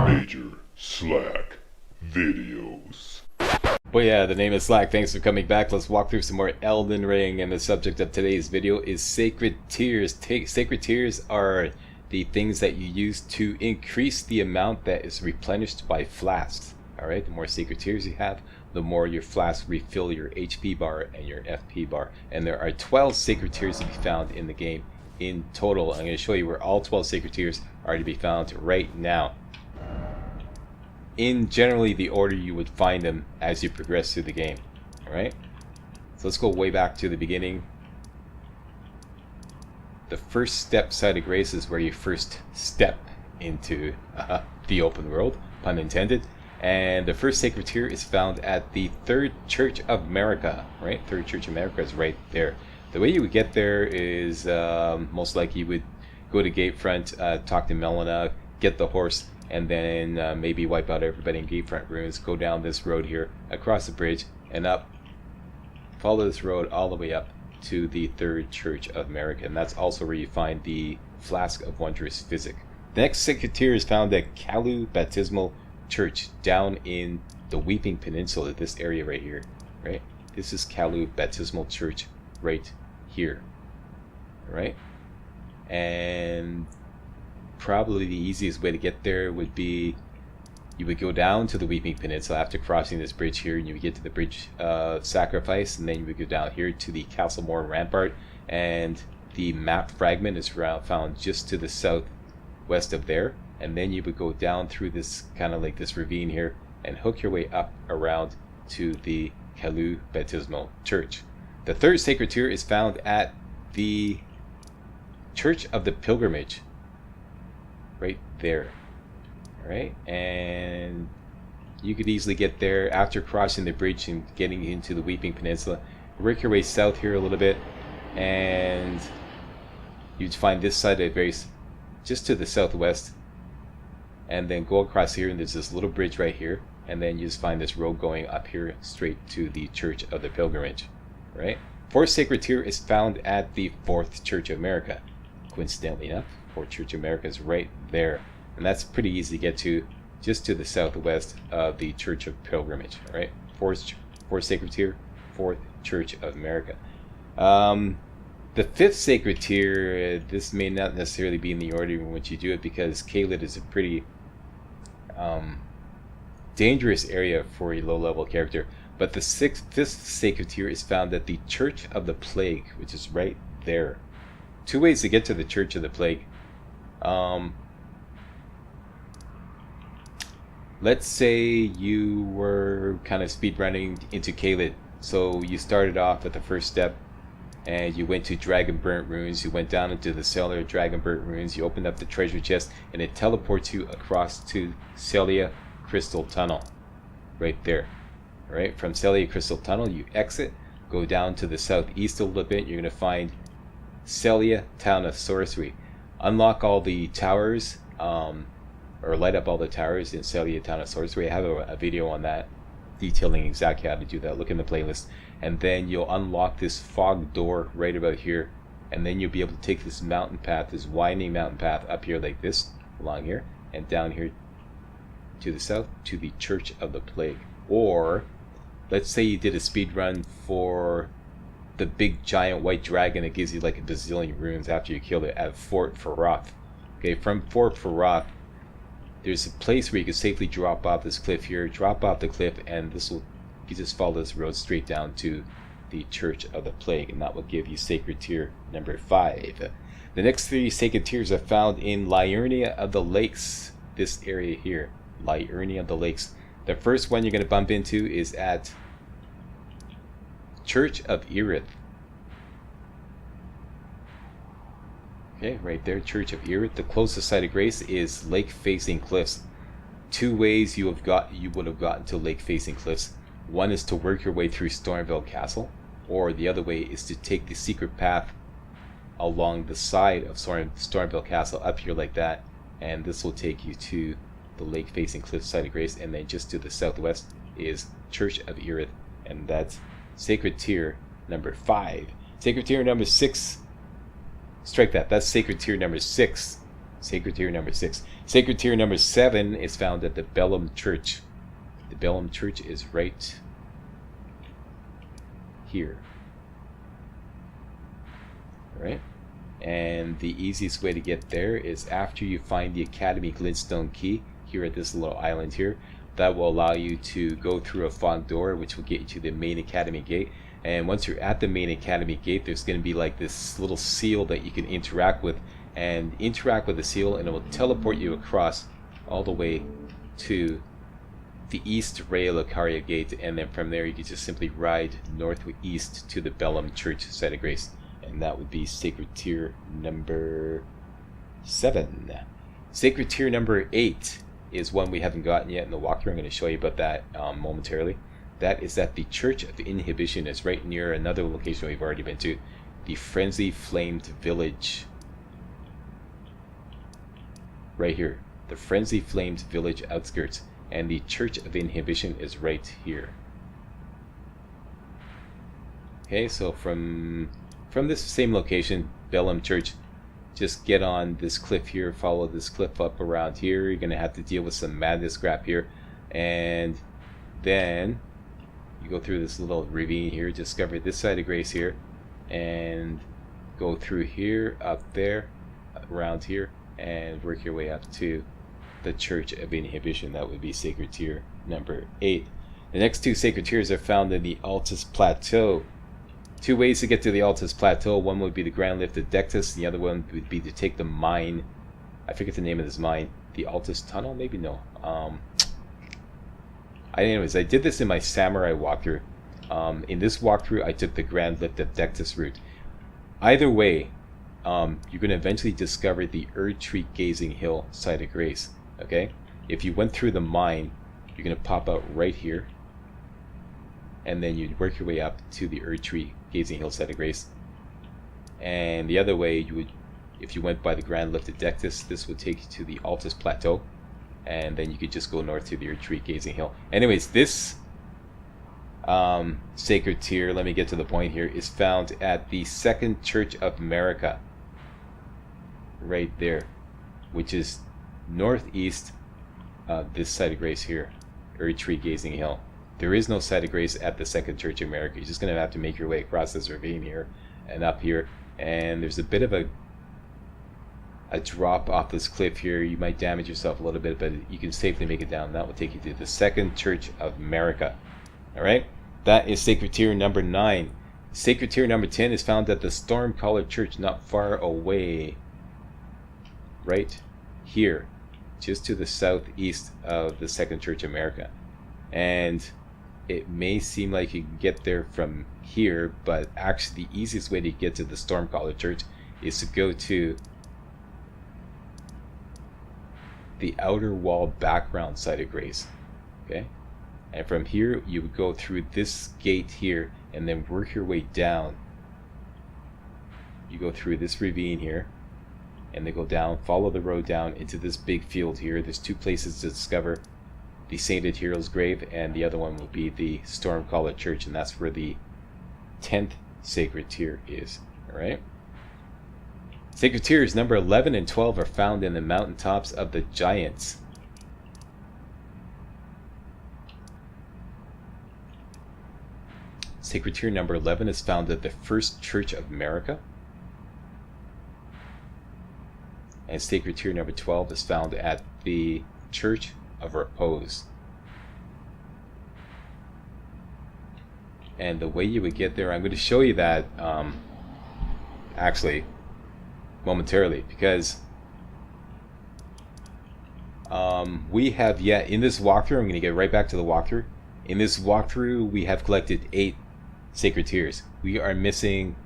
Major Slack Videos. But yeah, the name is Slack. Thanks for coming back. Let's walk through some more Elden Ring, and the subject of today's video is Sacred Tears. Sacred Tears are the things that you use to increase the amount that is replenished by flasks. Alright, the more Sacred Tears you have, the more your flasks refill your HP bar and your FP bar. And there are 12 Sacred Tears to be found in the game in total. I'm going to show you where all 12 Sacred Tears are to be found right now, in generally the order you would find them as you progress through the game. Alright, so let's go way back to the beginning. The first step side of grace is where you first step into the open world, pun intended. And the first Sacred Tear is found at the Third Church of Marika. Right, Third Church of Marika is right there. The way you would get there is most likely you would go to Gatefront, talk to Melina, get the horse, and then maybe wipe out everybody in Gatefront ruins, go down this road here, across the bridge, and up. Follow this road all the way up to the Third Church of Marika, and that's also where you find the Flask of Wondrous Physic. The next Sacred Tear is found at Caelid Baptismal Church, down in the Weeping Peninsula, this area right here. Right, this is Caelid Baptismal Church right here. Right, and probably the easiest way to get there would be you would go down to the Weeping Peninsula after crossing this bridge here, and you would get to the Bridge of Sacrifice, and then you would go down here to the Castlemore Rampart, and the map fragment is found just to the southwest of there. And then you would go down through this kind of like this ravine here and hook your way up around to the Caelid Baptismal Church. The third Sacred Tear is found at the Church of the Pilgrimage, right there. Alright, and you could easily get there after crossing the bridge and getting into the Weeping Peninsula. Work your way south here a little bit, and you'd find this side of base just to the southwest, and then go across here, and there's this little bridge right here, and then you just find this road going up here straight to the Church of the Pilgrimage. Right, fourth Sacred Tear is found at the Fourth Church of Marika. Coincidentally enough, Fourth Church of Marika is right there, and that's pretty easy to get to, just to the southwest of the Church of Pilgrimage. Right, fourth Sacred Tear, Fourth Church of Marika. The fifth Sacred Tear, this may not necessarily be in the order in which you do it, because Caelid is a pretty dangerous area for a low-level character. But the fifth Sacred Tear is found at the Church of the Plague, which is right there. Two ways to get to the Church of the Plague. Let's say you were kind of speedrunning into Caelid, so you started off at the first step, and you went to Dragonburnt Ruins, you went down into the cellar of Dragonburnt Ruins, you opened up the treasure chest, and it teleports you across to Celia Crystal Tunnel. Right there. Alright, from Celia Crystal Tunnel, you exit, go down to the southeast a little bit, you're going to find Celia Town of Sorcery. Unlock all the towers, or light up all the towers in Celia Town of Sorcery. I have a video on that, detailing exactly how to do that. Look in the playlist. And then you'll unlock this fog door right about here, and then you'll be able to take this mountain path, this winding mountain path up here like this, along here, and down here to the south to the Church of the Plague. Or let's say you did a speed run for the big giant white dragon that gives you like a bazillion runes after you kill it at Fort Faroth. Okay, from Fort Faroth, there's a place where you can safely drop off this cliff here, drop off the cliff, and this will, you just follow this road straight down to the Church of the Plague, and that will give you Sacred Tear number 5. The next 3 Sacred Tears are found in Liurnia of the Lakes, this area here, Liurnia of the Lakes. The first one you're going to bump into is at Church of Erith. Okay, right there, Church of Erith. The closest site of grace is Lake Facing Cliffs. 2 ways you would have gotten to Lake Facing Cliffs. One is to work your way through Stormville Castle, or the other way is to take the secret path along the side of Stormville Castle up here like that, and this will take you to the Lake Facing Cliffs site of grace, and then just to the southwest is Church of Erith, and that's Sacred Tear number 5. Sacred Tear number 6, strike that, that's Sacred Tear number 6. Sacred tier number 6. Sacred tier number 7 is found at the Bellum Church. The Bellum Church is right here. Alright? And the easiest way to get there is after you find the Academy Glintstone Key here at this little island here. That will allow you to go through a fog door, which will get you to the main Academy gate. And once you're at the main Academy gate, there's going to be like this little seal that you can interact with. And interact with the seal, and it will teleport you across all the way to the East Rail Lucaria gate. And then from there, you can just simply ride northeast to the Bellum Church site of grace. And that would be Sacred Tier number 7. Sacred Tier number 8 is one we haven't gotten yet in the walkthrough. I'm going to show you about that momentarily. That is that the Church of Inhibition is right near another location we've already been to, the Frenzy Flamed Village. Right here, the Frenzy Flamed Village outskirts, and the Church of Inhibition is right here. Okay, so from this same location, Bellum Church, just get on this cliff here, follow this cliff up around here. You're gonna have to deal with some madness crap here, and then you go through this little ravine here, discover this side of grace here, and go through here, up there, around here, and work your way up to the Church of Inhibition. That would be Sacred Tier number 8. The next 2 Sacred Tiers are found in the Altus Plateau. 2 ways to get to the Altus Plateau. One would be the Grand Lift of Dectus, the other one would be to take the mine. I forget the name of this mine. The Altus Tunnel? Maybe no. Anyways, I did this in my Samurai walkthrough. In this walkthrough, I took the Grand Lift of Dectus route. Either way, you're going to eventually discover the Erdtree Gazing Hill site of grace. Okay? If you went through the mine, you're going to pop out right here, and then you'd work your way up to the Erdtree Gazing Hill site of grace. And the other way, you would, if you went by the Grand Lift of Dectus, this would take you to the Altus Plateau, and then you could just go north to the Erdtree Gazing Hill. Anyways, this Sacred Tier, let me get to the point here, is found at the Second Church of Marika, right there, which is northeast of this site of grace here, Erdtree Gazing Hill. There is no site of grace at the Second Church of Marika. You're just going to have to make your way across this ravine here and up here, and there's a bit of a drop off this cliff here. You might damage yourself a little bit, but you can safely make it down. That will take you to the Second Church of Marika. Alright, that is Sacred Tier number 9. Sacred Tier number 10 is found at the Stormcaller Church, not far away. Right here, just to the southeast of the Second Church of Marika. And it may seem like you can get there from here, but actually the easiest way to get to the Stormcaller Church is to go to the Outer Wall Background site of grace. Okay? And from here, you would go through this gate here and then work your way down. You go through this ravine here and then go down, follow the road down into this big field here. There's 2 places to discover: the Sainted Hero's Grave, and the other one will be the Stormcaller Church, and that's where the 10th Sacred Tier is. Alright? Sacred Tiers number 11 and 12 are found in the Mountaintops of the Giants. Sacred Tier number 11 is found at the First Church of Marika. And Sacred Tier number 12 is found at the Church of Repose. And the way you would get there, I'm going to show you that actually momentarily, because we have yet in this walkthrough, I'm going to get right back to the walkthrough. In this walkthrough, we have collected 8 Sacred Tiers. We are missing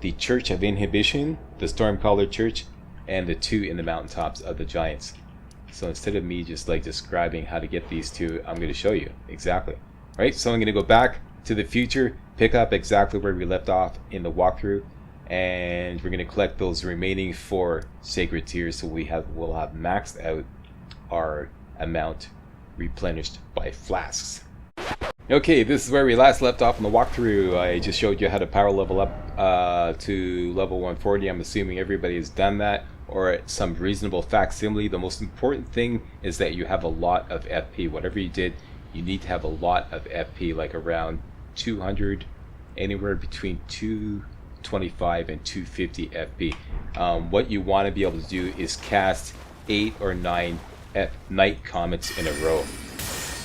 the Church of Inhibition, the Stormcaller Church, and the 2 in the Mountaintops of the Giants. So instead of me just like describing how to get these 2, I'm going to show you exactly. Right? So I'm going to go back to the future, pick up exactly where we left off in the walkthrough, and we're going to collect those remaining 4 Sacred Tiers, so we'll have maxed out our amount replenished by flasks. Okay, this is where we last left off in the walkthrough. I just showed you how to power level up to level 140. I'm assuming everybody has done that. or some reasonable facsimile. The most important thing is that you have a lot of FP. Whatever you did, you need to have a lot of FP, like around 200, anywhere between 225 and 250 FP. What you want to be able to do is cast 8 or 9 night comets in a row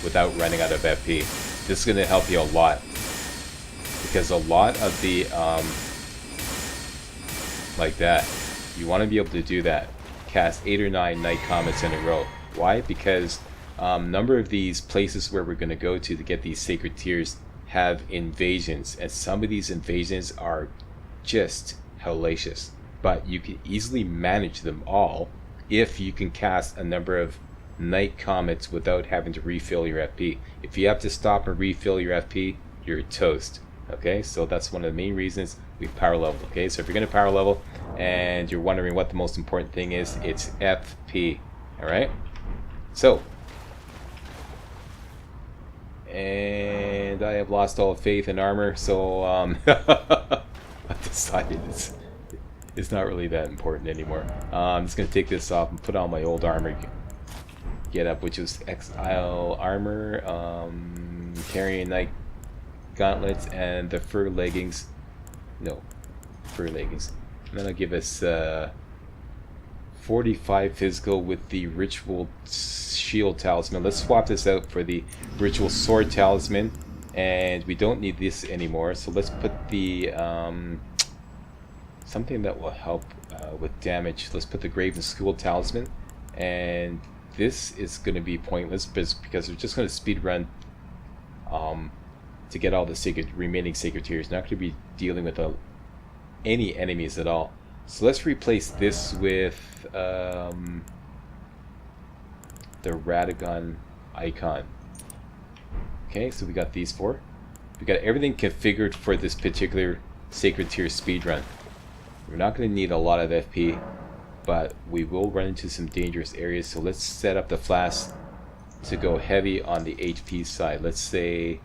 without running out of FP. This is going to help you a lot, because a lot of the like that, you want to be able to do that, cast 8 or 9 night comets in a row. Why? Because number of these places where we're going to go to get these sacred tiers have invasions, and some of these invasions are just hellacious, but you can easily manage them all if you can cast a number of night comets without having to refill your FP. If you have to stop and refill your FP, you're toast. Okay, so that's one of the main reasons we power level. Okay, so if you're going to power level and you're wondering what the most important thing is, it's FP. Alright, so, and I have lost all faith in armor, so I decided it's not really that important anymore. I'm just going to take this off and put on my old armor get up, which was Exile armor, carrying Knight gauntlets, and the fur leggings. No, fur leggings. And then I'll give us 45 physical with the ritual shield talisman. Let's swap this out for the ritual sword talisman, and we don't need this anymore, so let's put the something that will help with damage. Let's put the Graven School talisman, and this is going to be pointless because we're just going to speed run to get all the remaining sacred tiers. Not going to be dealing with any enemies at all. So let's replace this with the Radagon icon. Okay, so we got these four. We got everything configured for this particular sacred tier speed run. We're not going to need a lot of FP, but we will run into some dangerous areas, so let's set up the flask to go heavy on the HP side. Let's say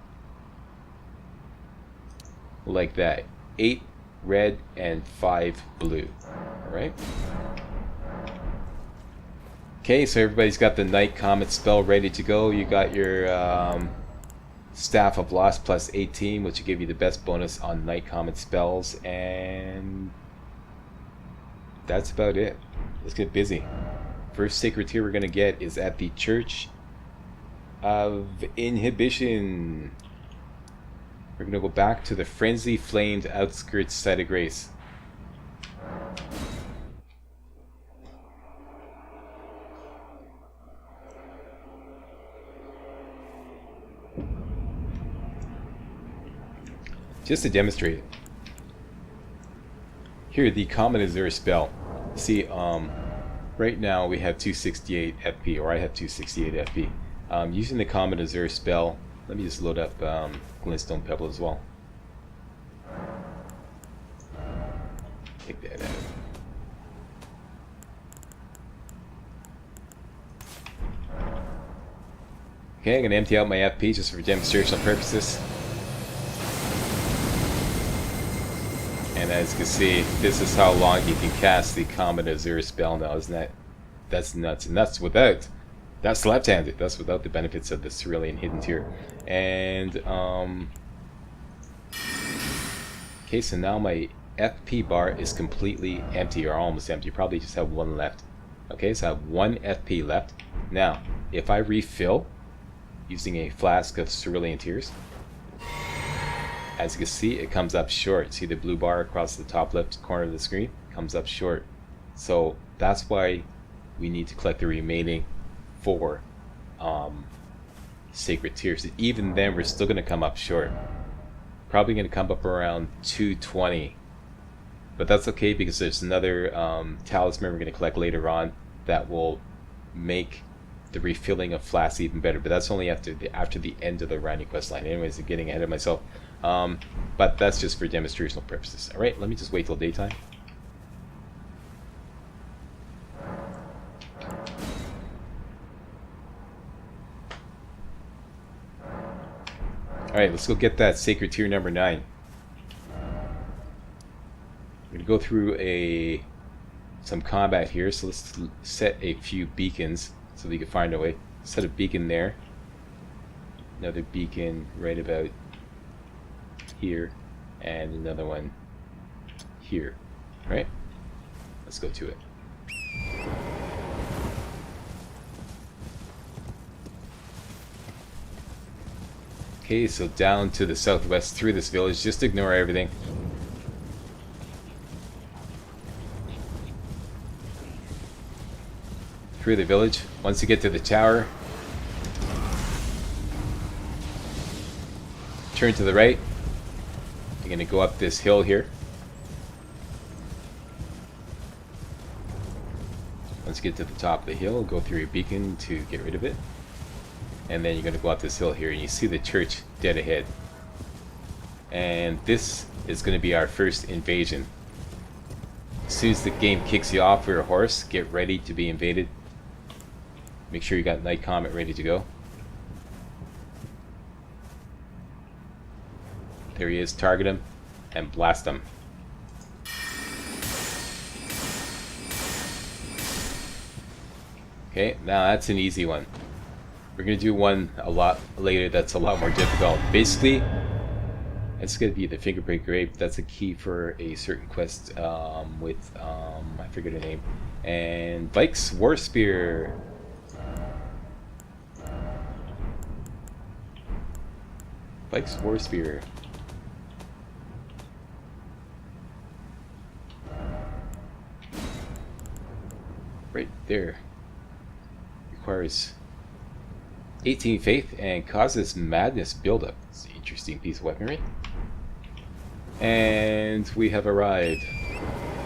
like that, 8 red and 5 blue. Alright, okay, so everybody's got the Night Comet spell ready to go. You got your Staff of Loss plus 18, which will give you the best bonus on Night Comet spells, and that's about it. Let's get busy. First sacred tier we're going to get is at the Church of Inhibition. We're going to go back to the Frenzy Flamed Outskirts Site of Grace. Just to demonstrate it. Here, the Comet Azure spell. See, right now we have 268 FP, or I have 268 FP. Using the Comet Azure spell, let me just load up Glintstone Pebble as well. Take that out. Okay, I'm going to empty out my FP just for demonstrational purposes. And as you can see, this is how long you can cast the Comet Azure spell now, isn't that? That's nuts. And that's left-handed. That's without the benefits of the Cerulean Hidden Tier. And, okay, so now my FP bar is completely empty, or almost empty. Probably just have 1 left. Okay, so I have 1 FP left. Now, if I refill using a flask of Cerulean Tears, as you can see, it comes up short. See the blue bar across the top left corner of the screen? Comes up short. So that's why we need to collect the remaining 4 sacred tiers. Even then, we're still going to come up short. Probably going to come up around 220. But that's okay, because there's another talisman we're going to collect later on that will make the refilling of flasks even better. But that's only after the end of the Rani quest line. Anyways, I'm getting ahead of myself. But that's just for demonstrational purposes. Alright, let me just wait till daytime. Alright, let's go get that sacred tier number 9. I'm going to go through a some combat here, so let's set a few beacons so we can find our way. Set a beacon there. Another beacon right about here. And another one here. Right? Let's go to it. Okay, so down to the southwest through this village. Just ignore everything. Through the village. Once you get to the tower, turn to the right. You're going to go up this hill here. Once you get to the top of the hill, go through your beacon to get rid of it. And then you're going to go up this hill here and you see the church dead ahead. And this is going to be our first invasion. As soon as the game kicks you off for your horse, get ready to be invaded. Make sure you got Night Comet ready to go. There he is, target him and blast him. Okay, now that's an easy one. We're going to do one a lot later that's a lot more difficult. Basically, it's going to be the Fingerprint Grape. That's a key for a certain quest with, I forget her name. And Vike's War Spear. Vike's War Spear. Right there. Requires 18 faith and causes madness buildup. It's an interesting piece of weaponry. And we have arrived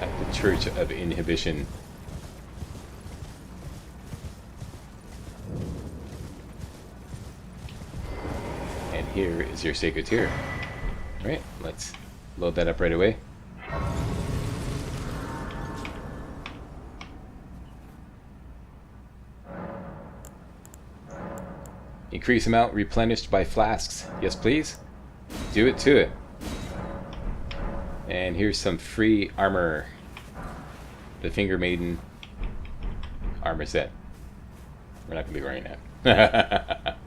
at the Church of Inhibition. And here is your sacred tier. Alright, let's load that up right away. Increase amount replenished by flasks. Yes, please. Do it to it. And here's some free armor. The Finger Maiden armor set. We're not going to be wearing that.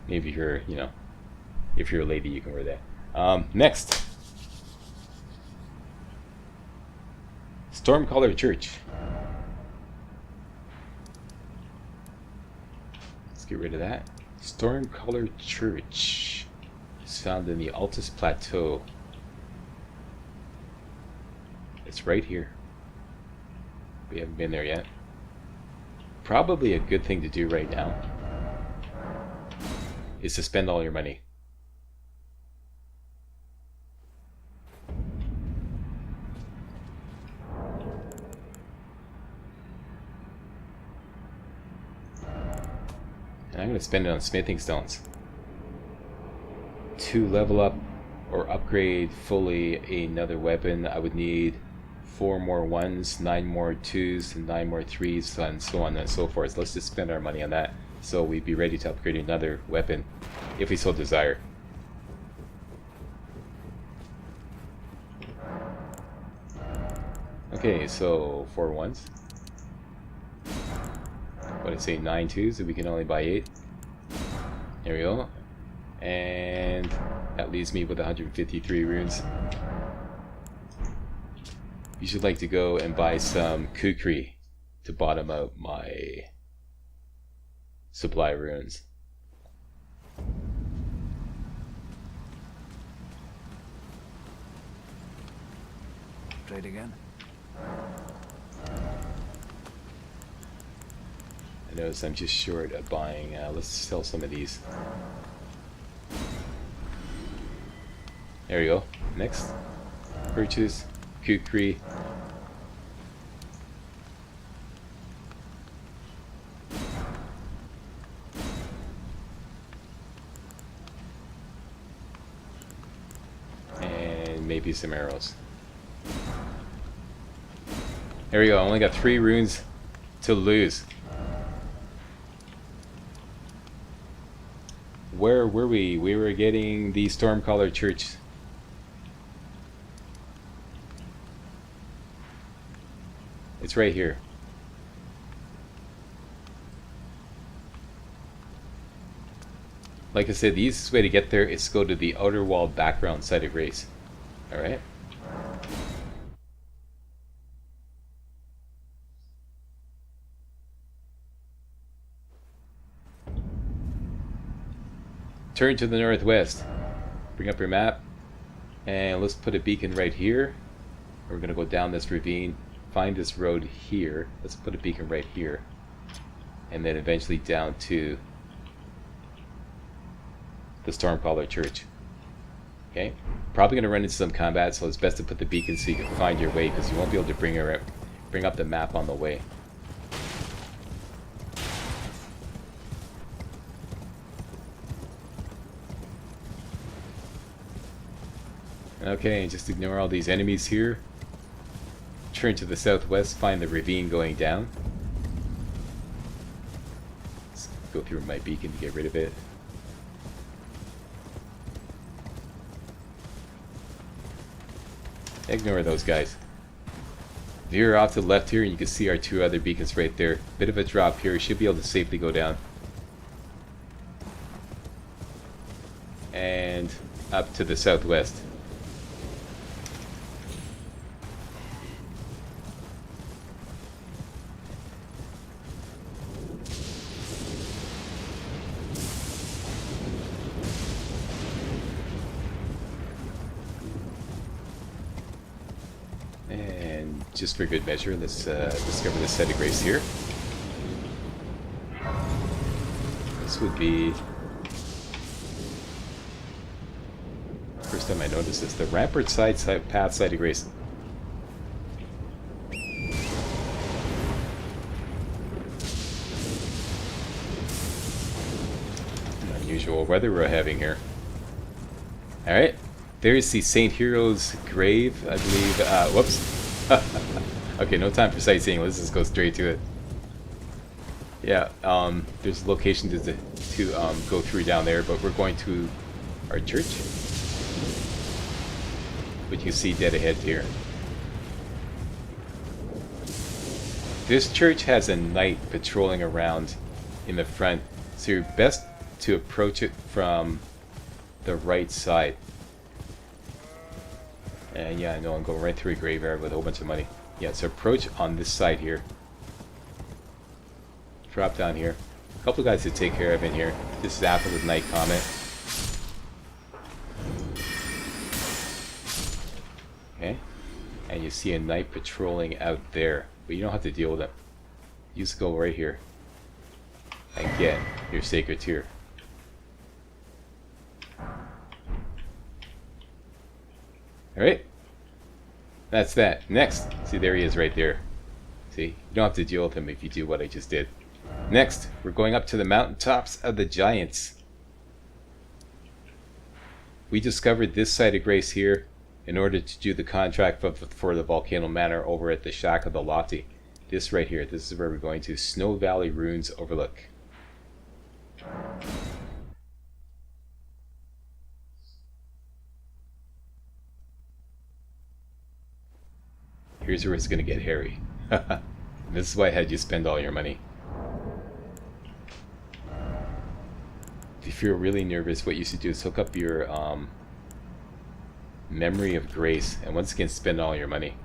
Maybe if you're, you know, if you're a lady, you can wear that. Next. Stormcaller Church. Let's get rid of that. Stormcaller Church is found in the Altus plateau. It's right here. We haven't been there yet. Probably a good thing to do right now is to spend all your money. And I'm going to spend it on smithing stones. To level up or upgrade fully another weapon, I would need 4 more 1s, 9 more 2s, and 9 more 3s, and so on and so forth. So let's just spend our money on that, so we'd be ready to upgrade another weapon, if we so desire. Okay, so 4 1s. What did I say, 9 2s, if we can only buy 8. There we go. And that leaves me with 153 runes. You should like to go and buy some kukri to bottom out my supply runes. Trade again. I notice I'm just short of buying. Let's sell some of these. There we go. Next. Purchase. Kukri. And maybe some arrows. There we go. I only got 3 runes to lose. Where were we? We were getting the Stormcaller Church. It's right here. Like I said, the easiest way to get there is to go to the outer wall background side of Grace. Alright? Turn to the northwest. Bring up your map. And let's put a beacon right here. We're going to go down this ravine. Find this road here. Let's put a beacon right here. And then eventually down to the Stormcaller Church. Okay? Probably going to run into some combat, so it's best to put the beacon so you can find your way, because you won't be able to bring up the map on the way. Okay, just ignore all these enemies here. Turn to the southwest, find the ravine going down. Let's go through my beacon to get rid of it. Ignore those guys. Veer off to the left here and you can see our two other beacons right there. Bit of a drop here, should be able to safely go down. And up to the southwest. And just for good measure, let's discover this site of grace here. This would be... First time I noticed this. The rampart side path site of grace. Unusual weather we're having here. Alright. There's the Saint Hero's grave, I believe. Whoops. Okay, no time for sightseeing. Let's just go straight to it. Yeah, there's a location to go through down there, but we're going to our church, which you see dead ahead here. This church has a knight patrolling around in the front, so you're best to approach it from the right side. And yeah, I know I'm going right through a graveyard with a whole bunch of money. Yeah, so approach on this side here. Drop down here. A couple of guys to take care of in here. Just zap it with Night Comet. Okay. And you see a knight patrolling out there. But you don't have to deal with it. You just go right here. And get your Sacred Tear. Alright, that's that. Next, see, there he is right there. See, you don't have to deal with him if you do what I just did. Next, we're going up to the mountaintops of the Giants. We discovered this site of grace here in order to do the contract for the Volcano Manor over at the Shack of the Lofty. This right here, this is where we're going to. Snow Valley Ruins Overlook. Here's where it's going to get hairy. This is why I had you spend all your money. If you're really nervous, what you should do is hook up your Memory of Grace, and once again spend all your money.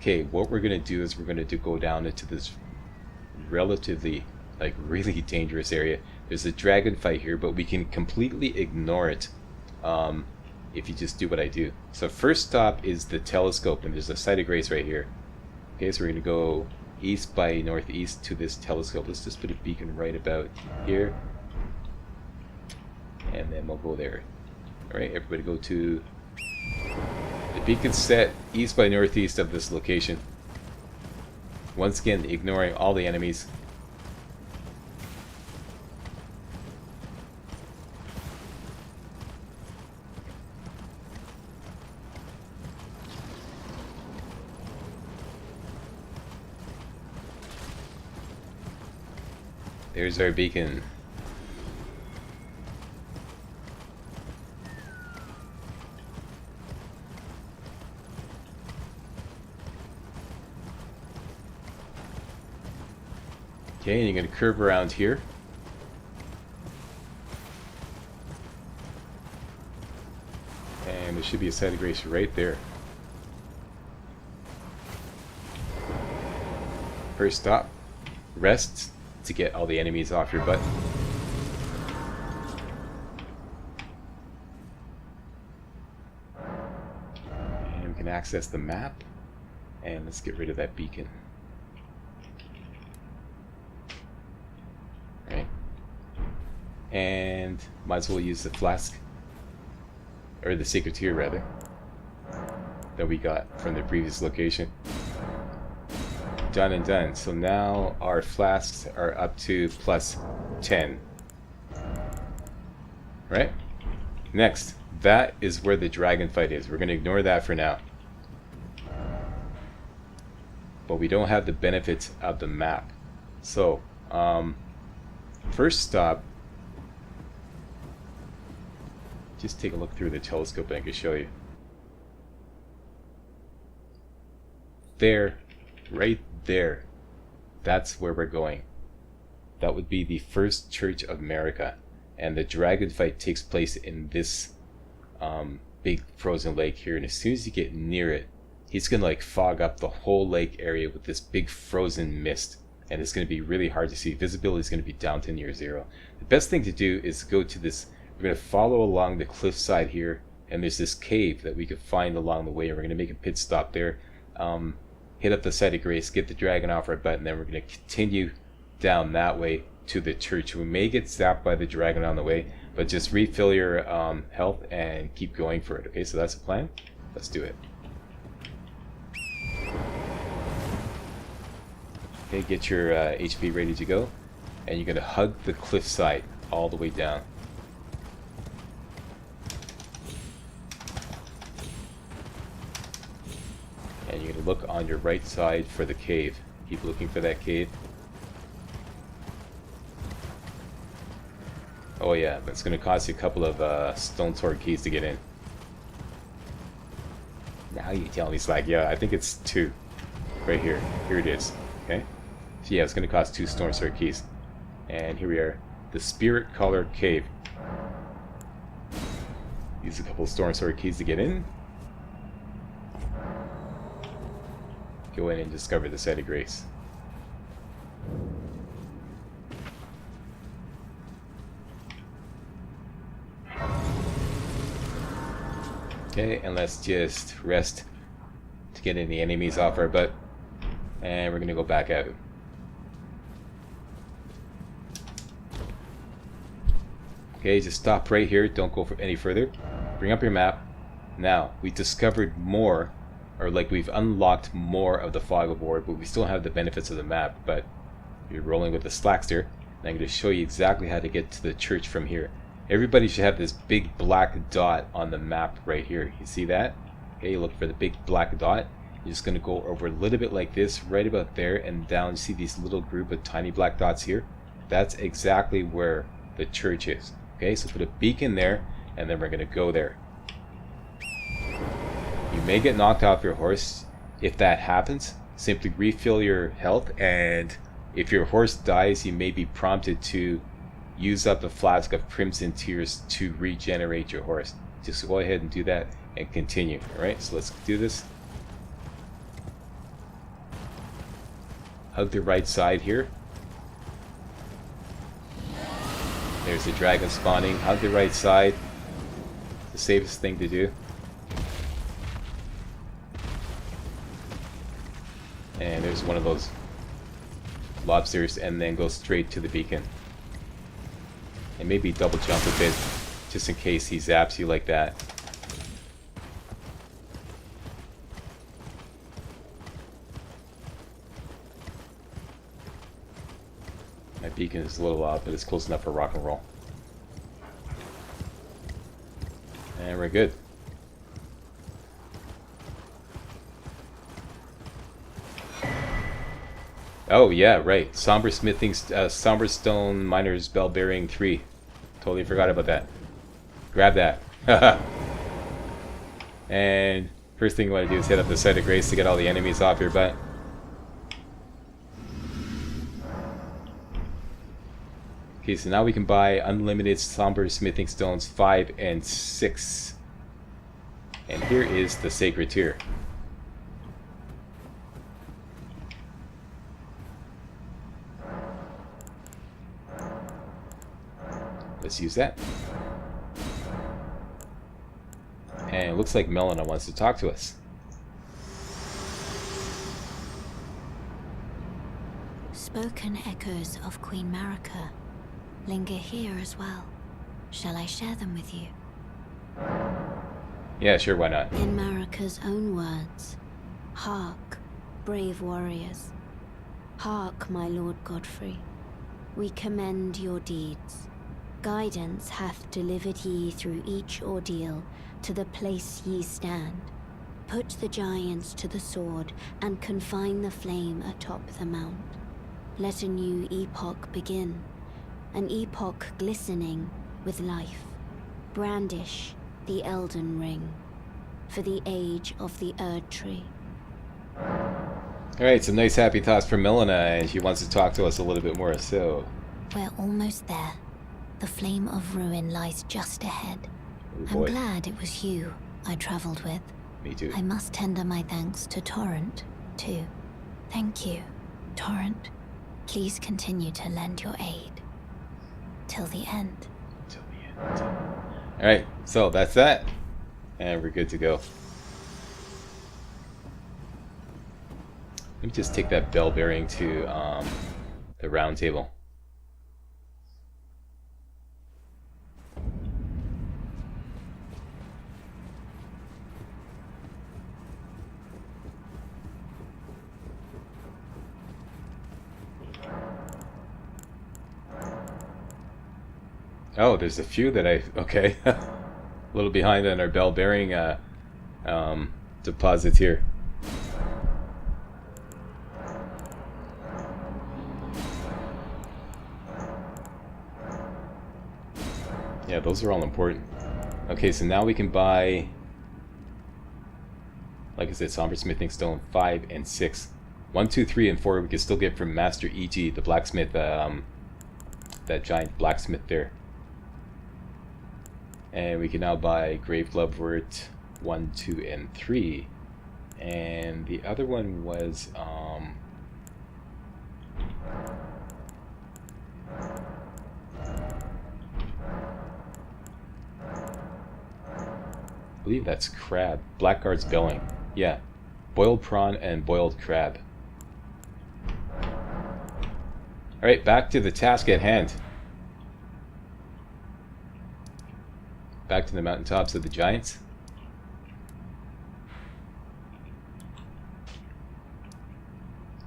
Okay, what we're going to do is we're going to go down into this relatively, like, really dangerous area. There's a dragon fight here, but we can completely ignore it. If you just do what I do. So first stop is the telescope, and there's a site of grace right here. Okay, so we're going to go east by northeast to this telescope. Let's just put a beacon right about here. And then we'll go there. Alright, everybody go to the beacon set east by northeast of this location. Once again, ignoring all the enemies. There's our beacon. Okay, and you're going to curve around here. And there should be a site of grace right there. First stop, rest to get all the enemies off your butt. And we can access the map. And let's get rid of that beacon. Right. And might as well use the flask. Or the sacred tear rather. That we got from the previous location. Done and done. So now our flasks are up to plus 10. Right? Next, that is where the dragon fight is. We're going to ignore that for now. But we don't have the benefits of the map. So, first stop, just take a look through the telescope and I can show you. There, right there, that's where we're going. That would be the first church of Marika, and the dragon fight takes place in this big frozen lake here. And as soon as you get near it, he's gonna like fog up the whole lake area with this big frozen mist, and it's gonna be really hard to see. Visibility is gonna be down to near zero. The best thing to do is go to this. We're gonna follow along the cliffside here, and there's this cave that we could find along the way, and we're gonna make a pit stop there. Hit up the site of grace, get the dragon off our butt, and then we're going to continue down that way to the church. We may get zapped by the dragon on the way, but just refill your health and keep going for it. Okay, so that's the plan. Let's do it. Okay, get your HP ready to go, and you're going to hug the cliffside all the way down. And you're going to look on your right side for the cave. Keep looking for that cave. Oh yeah, that's going to cost you a couple of stone sword keys to get in. Now you tell me, Slack. Yeah, I think it's 2. Right here. Here it is. Okay? So yeah, it's going to cost 2 stone sword keys. And here we are. The Spirit Collar Cave. Use a couple of stone sword keys to get in. Go in and discover the site of grace. Okay, and let's just rest to get any enemies off our butt. And we're gonna go back out. Okay, just stop right here. Don't go for any further. Bring up your map. Now, we discovered more, or like we've unlocked more of the fog of war, but we still have the benefits of the map. But you're rolling with the Slackster, and I'm going to show you exactly how to get to the church from here. Everybody should have this big black dot on the map right here. You see that? Okay, you look for the big black dot. You're just going to go over a little bit like this, right about there, and down. You see these little group of tiny black dots here? That's exactly where the church is. Okay, so put a beacon there, and then we're going to go there. You may get knocked off your horse. If that happens, simply refill your health, and if your horse dies, you may be prompted to use up a flask of Crimson Tears to regenerate your horse. Just go ahead and do that and continue. Alright, so let's do this. Hug the right side here. There's the dragon spawning. Hug the right side. The safest thing to do. And there's one of those lobsters, and then go straight to the beacon. And maybe double jump a bit, just in case he zaps you like that. My beacon is a little off, but it's close enough for rock and roll. And we're good. Oh yeah, right. Somber Smithing, Somber Stone Miner's Bell Bearing 3. Totally forgot about that. Grab that. And first thing you want to do is hit up the site of grace to get all the enemies off your butt. Okay, so now we can buy unlimited somber smithing stones 5 and 6. And here is the sacred tier. Let's use that. And it looks like Melina wants to talk to us. Spoken echoes of Queen Marika linger here as well. Shall I share them with you? Yeah, sure, why not? In Marika's own words, hark, brave warriors. Hark, my Lord Godfrey. We commend your deeds. Guidance hath delivered ye through each ordeal to the place ye stand. Put the giants to the sword and confine the flame atop the mount. Let a new epoch begin, an epoch glistening with life. Brandish the Elden Ring for the age of the Erd Tree. Alright, some nice happy thoughts from Melina, and she wants to talk to us a little bit more, so... We're almost there. The flame of ruin lies just ahead. Oh boy. I'm glad it was you I traveled with. Me too. I must tender my thanks to Torrent, too. Thank you, Torrent. Please continue to lend your aid. Till the end. Till the end. Alright, so that's that. And we're good to go. Let me just take that bell bearing to the round table. Oh, there's a few that okay. A little behind on our bell bearing deposits here. Yeah, those are all important. Okay, so now we can buy, like I said, somber smithing stone 5 and 6. 1, 2, 3, and 4 we can still get from Master E.G., the blacksmith, that giant blacksmith there. And we can now buy Grave Lovewort 1, 2, and 3. And the other one was I believe that's crab. Blackguard's Belling. Yeah. Boiled prawn and boiled crab. Alright, back to the task at hand. Back to the mountaintops of the giants.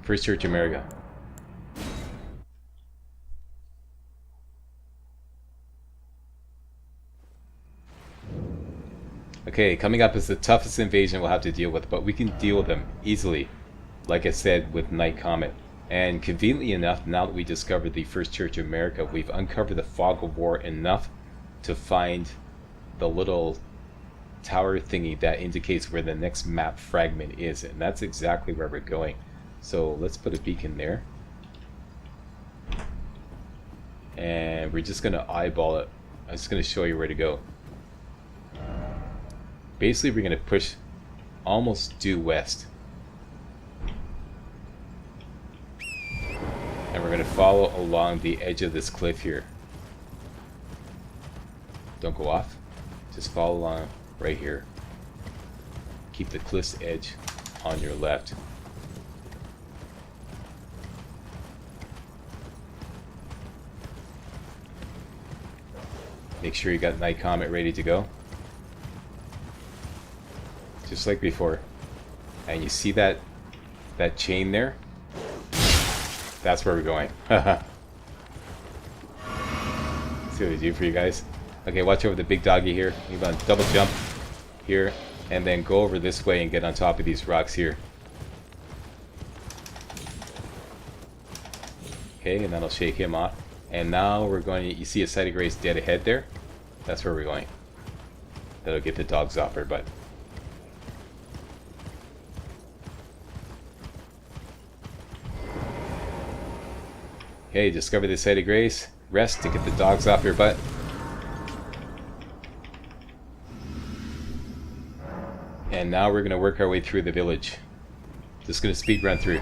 First Church of Marika. Okay, coming up is the toughest invasion we'll have to deal with, but we can deal with them easily, like I said, with Night Comet. And conveniently enough, now that we discovered the First Church of Marika, we've uncovered the Fog of War enough to find the little tower thingy that indicates where the next map fragment is, and that's exactly where we're going. So let's put a beacon there, and we're just gonna eyeball it. I'm just gonna show you where to go. Basically, we're gonna push almost due west, and we're gonna follow along the edge of this cliff here. Don't go off. Just follow along right here. Keep the cliff's edge on your left. Make sure you got Night Comet ready to go. Just like before. And you see that chain there? That's where we're going. See what I do for you guys. Okay, watch over the big doggy here. You're going to double jump here, and then go over this way and get on top of these rocks here. Okay, and that'll shake him off. And now we're going to, you see a site of grace dead ahead there? That's where we're going. That'll get the dogs off our butt. Okay, discover the site of grace. rest to get the dogs off your butt. And now we're going to work our way through the village. Just going to speed run through.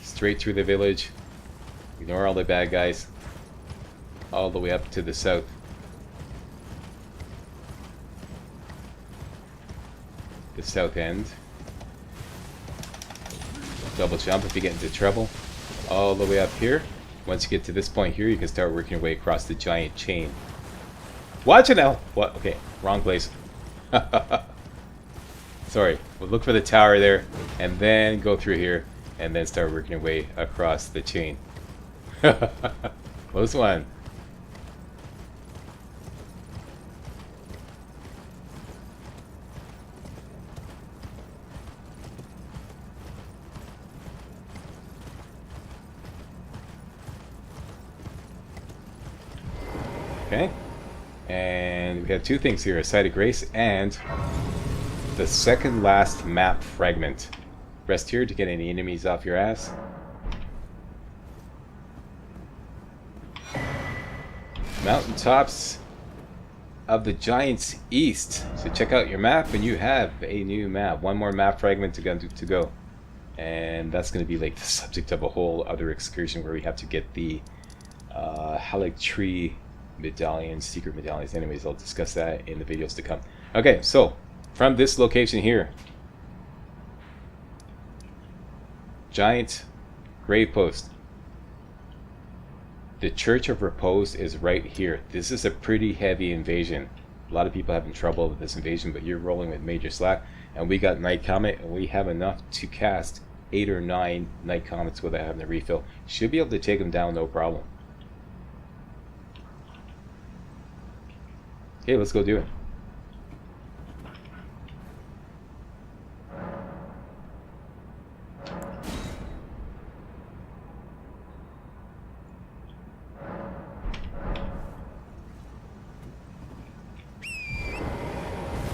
Straight through the village. Ignore all the bad guys. All the way up to the south. The south end. Double jump if you get into trouble. All the way up here. Once you get to this point here, you can start working your way across the giant chain. Watch it now! What? Okay, wrong place. Sorry. We'll look for the tower there, and then go through here, and then start working your way across the chain. Close one. Okay. And we have two things here, a Site of Grace and the second last map fragment. Rest here to get any enemies off your ass. Mountaintops of the Giants East. So check out your map and you have a new map. One more map fragment to go. And that's going to be like the subject of a whole other excursion where we have to get the Halleck Tree medallions, secret medallions. Anyways, I'll discuss that in the videos to come. Okay, so from this location here, giant grave post. The Church of Repose is right here. This is a pretty heavy invasion. A lot of people having trouble with this invasion, but you're rolling with Major Slack, and we got Night Comet, and we have enough to cast 8 or 9 Night Comets without having to refill. Should be able to take them down no problem. Okay, let's go do it.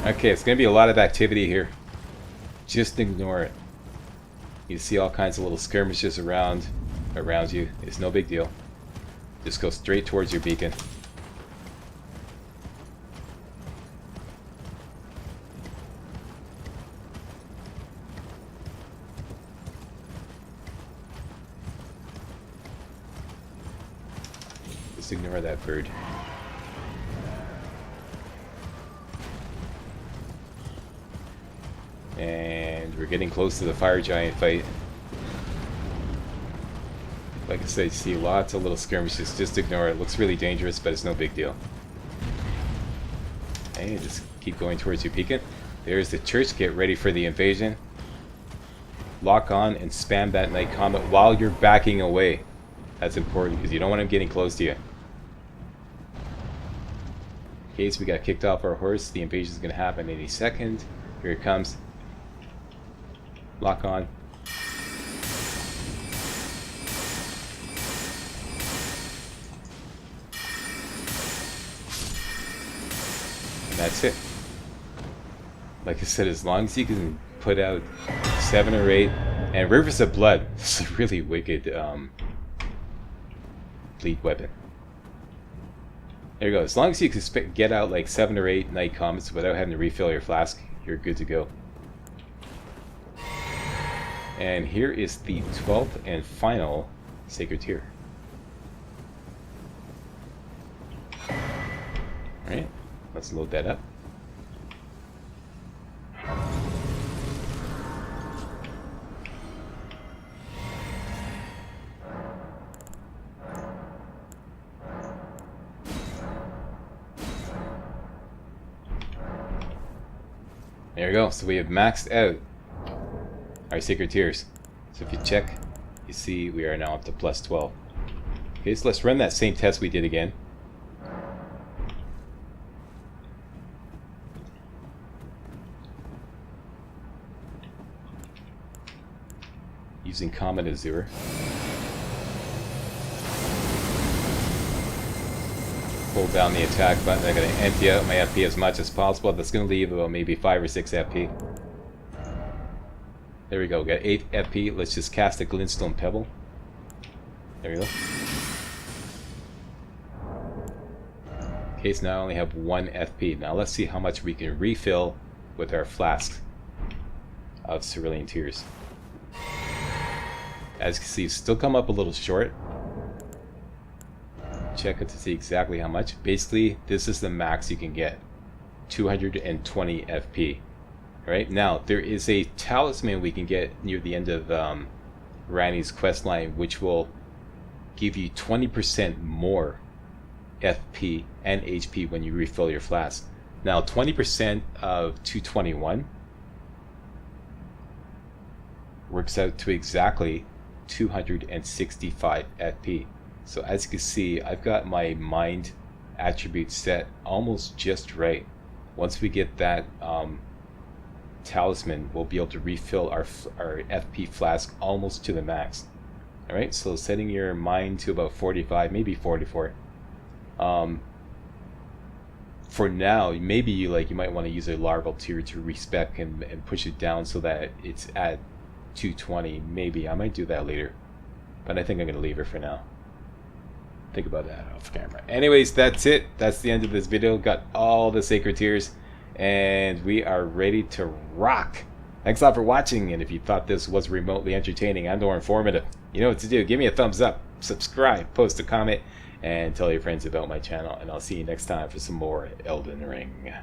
Okay, it's going to be a lot of activity here. Just ignore it. You see all kinds of little skirmishes around you. It's no big deal. Just go straight towards your beacon. Just ignore that bird. And we're getting close to the fire giant fight. Like I said, you see lots of little skirmishes. Just ignore it. It looks really dangerous, but it's no big deal. And just keep going towards your beacon. There's the church. Get ready for the invasion. Lock on and spam that Night Comet while you're backing away. That's important because you don't want him getting close to you. In case we got kicked off our horse, the invasion is going to happen any second. Here it comes. Lock on. And that's it. Like I said, as long as you can put out 7 or 8, and Rivers of Blood, this is a really wicked bleed weapon. There you go. As long as you can get out like 7 or 8 Night Comets without having to refill your flask, you're good to go. And here is the 12th and final Sacred Tier. Alright, let's load that up. There we go. So we have maxed out our Sacred Tiers. So if you check, you see we are now up to plus 12. Okay, so let's run that same test we did again. Using Comet Azure. Hold down the attack button. I'm going to empty out my FP as much as possible. That's going to leave about maybe 5 or 6 FP. There we go. We got 8 FP. Let's just cast a Glintstone Pebble. There we go. Okay, so now I only have 1 FP. Now let's see how much we can refill with our flask of Cerulean Tears. As you can see, still come up a little short. Check it to see exactly how much. Basically, this is the max you can get. 220 FP. Right now, there is a talisman we can get near the end of Ranni's quest line, which will give you 20% more FP and HP when you refill your flask. Now, 20% of 221 works out to exactly 265 FP. So as you can see, I've got my mind attribute set almost just right. Once we get that talisman, we'll be able to refill our FP flask almost to the max. Alright, so setting your mind to about 45, maybe 44. For now, maybe you might want to use a larval tier to respec and push it down so that it's at 220. Maybe I might do that later, but I think I'm gonna leave it for now. Think about that off camera. Anyways, that's it. That's the end of this video. Got all the sacred tears, and we are ready to rock. Thanks a lot for watching, and if you thought this was remotely entertaining and or informative, you know what to do. Give me a thumbs up, subscribe, post a comment, and tell your friends about my channel, and I'll see you next time for some more Elden Ring.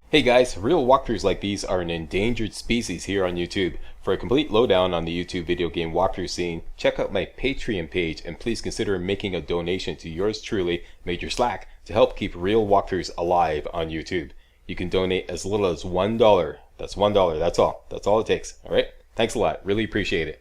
Hey guys, real walkthroughs like these are an endangered species here on YouTube. For a complete lowdown on the YouTube video game walkthrough scene, check out my Patreon page, and please consider making a donation to yours truly, Major Slack, to help keep real walkthroughs alive on YouTube. You can donate as little as $1. That's $1, that's all. That's all it takes, alright? Thanks a lot, really appreciate it.